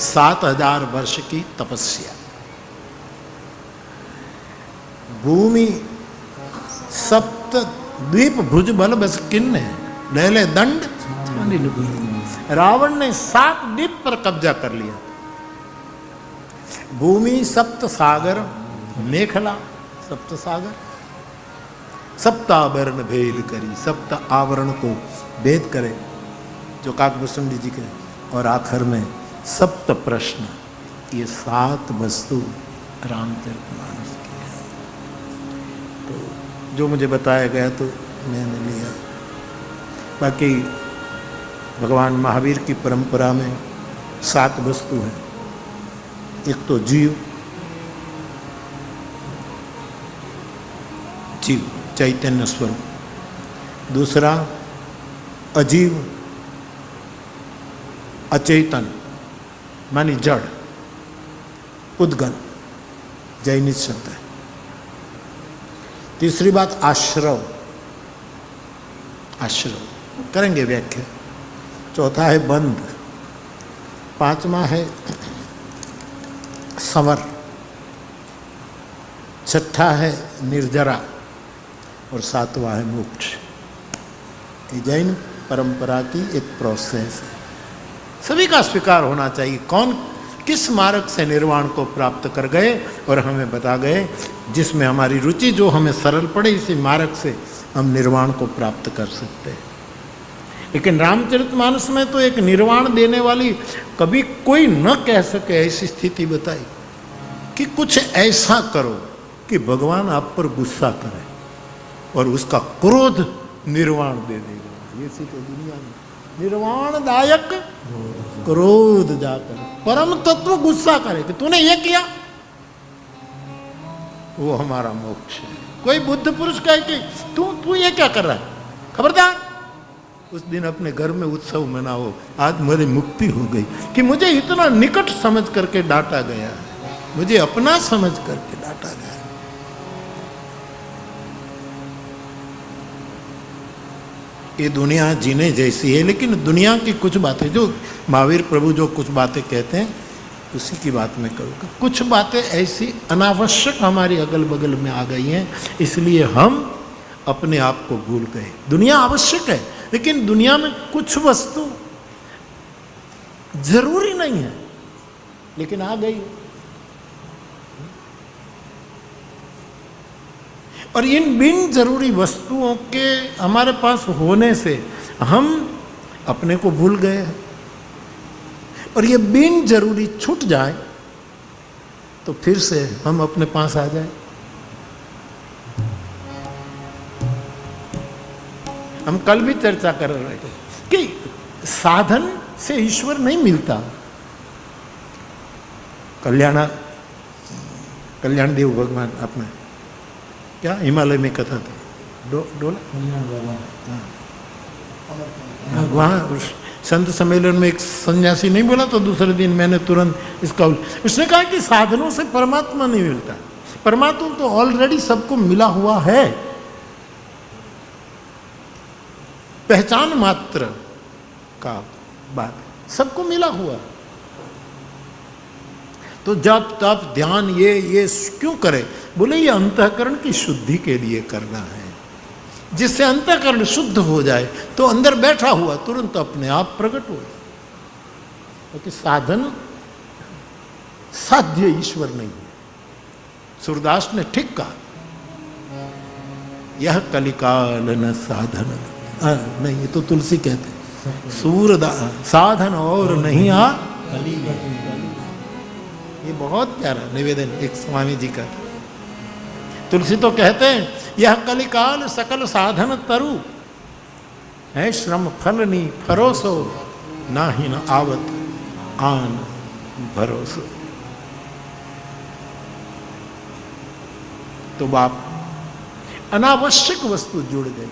7,000 वर्ष की तपस्या। भूमि सप्त द्वीप भुज बल बस किन्ने ले ले दंड। रावण ने 7 द्वीप पर कब्जा कर लिया। भूमि सप्त सागर मेखला, सप्त सागर सप्तावरण भेद करी, सप्त आवरण को भेद करे जो काकभूषुंडी जी के, और आखिर में सप्त प्रश्न, ये 7 वस्तु रामचरितमानस की है। तो जो मुझे बताया गया तो मैंने लिया। बाकी भगवान महावीर की परंपरा में 7 वस्तु हैं। एक तो जीव, जीव चैतन्य स्वरूप। दूसरा अजीव, अचेतन मानी जड़, उद्गल जैनिक शब्द है। तीसरी बात आश्रव, आश्रव करेंगे व्याख्या। चौथा है बंध, पांचवा है संवर, छठा है निर्जरा और सातवां है मोक्ष। ये जैन परंपरा की एक प्रोसेस है, सभी का स्वीकार होना चाहिए। कौन किस मार्ग से निर्वाण को प्राप्त कर गए और हमें बता गए, जिसमें हमारी रुचि जो हमें सरल पड़े, इसी मार्ग से हम निर्वाण को प्राप्त कर सकते हैं। लेकिन रामचरितमानस में तो एक निर्वाण देने वाली कभी कोई न कह सके ऐसी स्थिति बताई कि कुछ ऐसा करो कि भगवान आप पर गुस्सा करे और उसका क्रोध निर्वाण दे देगा। ये सी तो दुनिया में निर्वाणदायक क्रोध जाकर परम तत्व गुस्सा करे कि तूने ये किया, वो हमारा मोक्ष है। कोई बुद्ध पुरुष कहे कि तू ये क्या कर रहा है, खबरदार, उस दिन अपने घर में उत्सव मनाओ, आज मेरी मुक्ति हो गई। कि मुझे इतना निकट समझ करके डांटा गया है, मुझे अपना समझ करके डांटा गया। ये दुनिया जीने जैसी है, लेकिन दुनिया की कुछ बातें, जो महावीर प्रभु जो कुछ बातें कहते हैं उसी की बात मैं करूँगा। कुछ बातें ऐसी अनावश्यक हमारी अगल बगल में आ गई हैं, इसलिए हम अपने आप को भूल गए। दुनिया आवश्यक है, लेकिन दुनिया में कुछ वस्तु जरूरी नहीं है, लेकिन आ गई। और इन बिन जरूरी वस्तुओं के हमारे पास होने से हम अपने को भूल गए हैं। और ये बिन जरूरी छूट जाए तो फिर से हम अपने पास आ जाए। हम कल भी चर्चा कर रहे थे कि साधन से ईश्वर नहीं मिलता। कल्याण देव भगवान अपने क्या हिमालय में कथा थी, डोला वहाँ संत सम्मेलन में एक सन्यासी नहीं बोला तो दूसरे दिन मैंने तुरंत इसका उसने कहा कि साधनों से परमात्मा नहीं मिलता। परमात्मा तो ऑलरेडी सबको मिला हुआ है, पहचान मात्र का बात सबको मिला हुआ। तो जब तब ध्यान ये क्यों करे, बोले ये अंतःकरण की शुद्धि के लिए करना है, जिससे अंतःकरण शुद्ध हो जाए तो अंदर बैठा हुआ तुरंत अपने आप प्रकट हो जाए। क्योंकि साधन साध्य ईश्वर नहीं है। सूरदास ने ठीक कहा, यह कलिकाल न साधन नहीं, ये तो तुलसी कहते सूरदास साधन और नहीं आ कली। ये बहुत प्यारा निवेदन एक स्वामी जी का। तुलसी तो कहते हैं यह कलिकाल सकल साधन तरु है, श्रम फल नी फरोसो ना ही न आवत आन भरोसो। तो बाप अनावश्यक वस्तु जुड़ गई,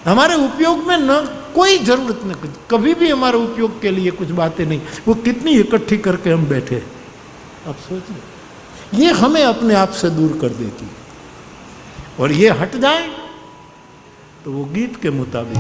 हमारे उपयोग में न कोई जरूरत न, कभी भी हमारे उपयोग के लिए कुछ बातें नहीं, वो कितनी इकट्ठी करके हम बैठे। अब सोचिए, ये हमें अपने आप से दूर कर देती है, और ये हट जाए तो वो गीत के मुताबिक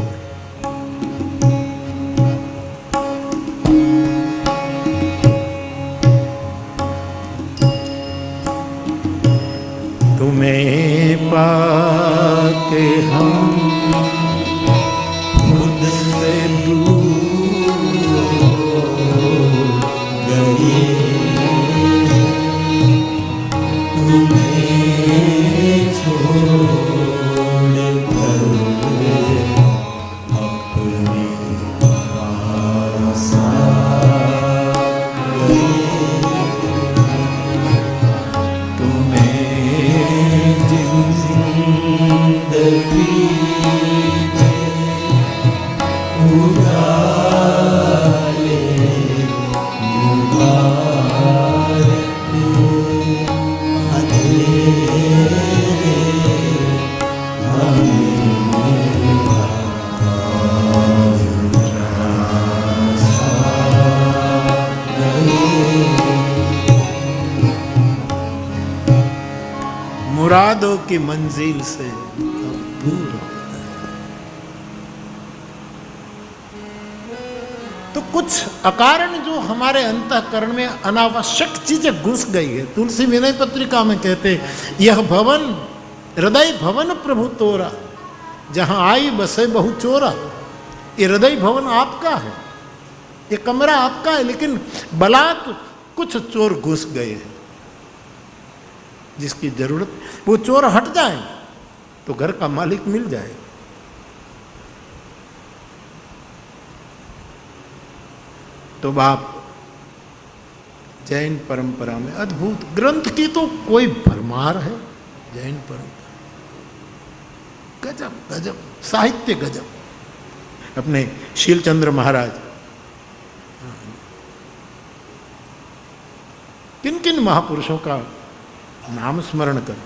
अपराधों की मंजिल से दूर हो गए। तो कुछ अकारण जो हमारे अंतःकरण में अनावश्यक चीजें घुस गई है, तुलसी विनय पत्रिका में कहते, यह भवन हृदय भवन प्रभु तोरा, जहां आई बसे बहु चोरा। ये हृदय भवन आपका है, ये कमरा आपका है, लेकिन बलात् कुछ चोर घुस गए हैं जिसकी जरूरत, वो चोर हट जाए तो घर का मालिक मिल जाए। तो बाप जैन परंपरा में अद्भुत ग्रंथ की तो कोई भरमार है। जैन परंपरा गजब गजब, साहित्य गजब। अपने शीलचंद्र महाराज किन किन महापुरुषों का नाम स्मरण कर,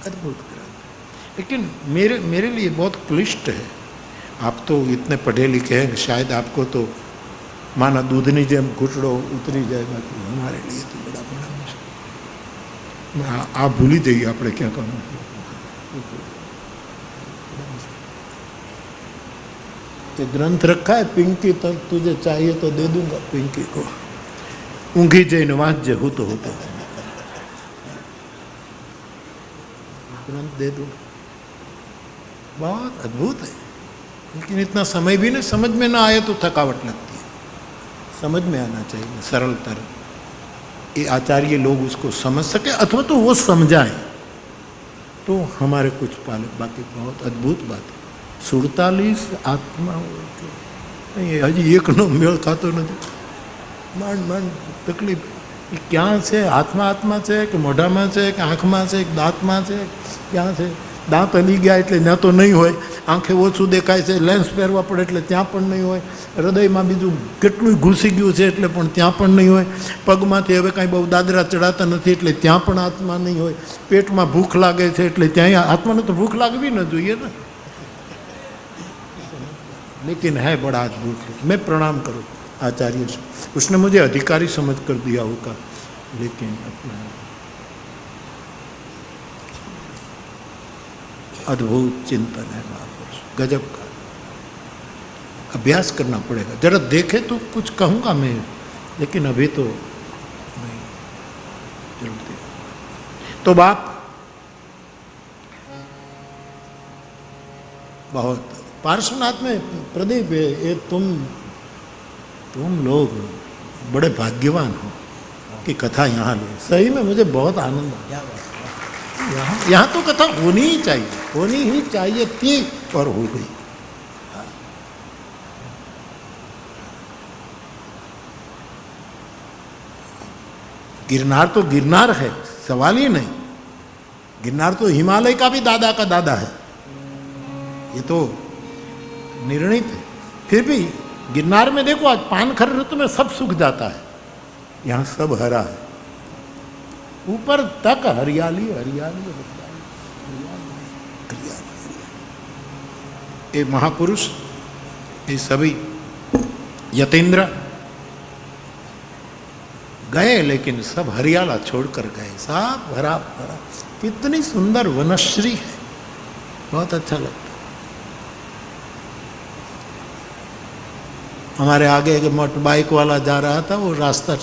अद्भुत ग्रंथ। लेकिन मेरे लिए बहुत क्लिष्ट है। आप तो इतने पढ़े लिखे हैं, शायद आपको तो माना दूधनी जेम घुटड़ो उतरी जाएगा, तो हमारे लिए तो बड़ा बड़ा मुश्किल। आप भूल ही जाइए आपने क्या करना। ये ग्रंथ रखा है, पिंकी तो तुझे चाहिए तो दे दूंगा पिंकी को, ऊँघी जैन वाज्य हो तो ग्रंथ दे दूंगा। बहुत अद्भुत है, लेकिन इतना समय भी नहीं, समझ में ना आए तो थकावट लगती है। समझ में आना चाहिए सरलतर, ये आचार्य लोग उसको समझ सके अथवा तो वो समझाएं तो हमारे कुछ पाले। बाकी बहुत अद्भुत बात है। 47 आत्मा ये हजी एक नो मेल खातो नहीं, માંડ માંડ તકલીફ। ક્યાં છે? આત્મા આત્મા છે કે મોઢામાં છે કે આંખમાં છે કે દાંતમાં છે? ક્યાં છે? દાંત હલી ગયા એટલે ત્યાં તો નહીં હોય, આંખે ઓછું દેખાય છે, લેન્સ પહેરવા પડે એટલે ત્યાં પણ નહીં હોય, હૃદયમાં બીજું કેટલું ઘૂસી ગયું છે એટલે પણ ત્યાં પણ નહીં હોય, પગમાંથી હવે કાંઈ બહુ દાદરા ચડાતા નથી એટલે ત્યાં પણ આત્મા નહીં હોય, પેટમાં ભૂખ લાગે છે એટલે ત્યાં આત્માને તો ભૂખ લાગવી ન જોઈએ ને। लेकिन है बड़ा अद्भुत। मैं प्रणाम करूँ आचार्य से, उसने मुझे अधिकारी समझ कर दिया होगा, लेकिन अपना अद्भुत चिंतन है महापुरुष, गजब का। अभ्यास करना पड़ेगा, जरा देखे तो कुछ कहूँगा मैं, लेकिन अभी तो नहीं चलते। तो बाप बहुत पार्श्वनाथ में प्रदीप, ये तुम लोग बड़े भाग्यवान हो कि कथा यहाँ ले। सही में मुझे बहुत आनंद आया। यहाँ तो कथा होनी ही चाहिए थी और हो गई। गिरनार तो गिरनार है, सवाल ही नहीं। गिरनार तो हिमालय का भी दादा का दादा है, ये तो निर्णित है। फिर भी गिरनार में देखो, आज पानखर ऋतु में सब सूख जाता है, यहाँ सब हरा है, ऊपर तक हरियाली हरियाली हरियाली। ये महापुरुष, ये सभी यतीन्द्र गए, लेकिन सब हरियाला छोड़कर गए, सब हरा भरा। कितनी सुंदर वनश्री है, बहुत अच्छा लगता। हमारे आगे एक मोटर बाइक वाला जा रहा था, वो रास्ता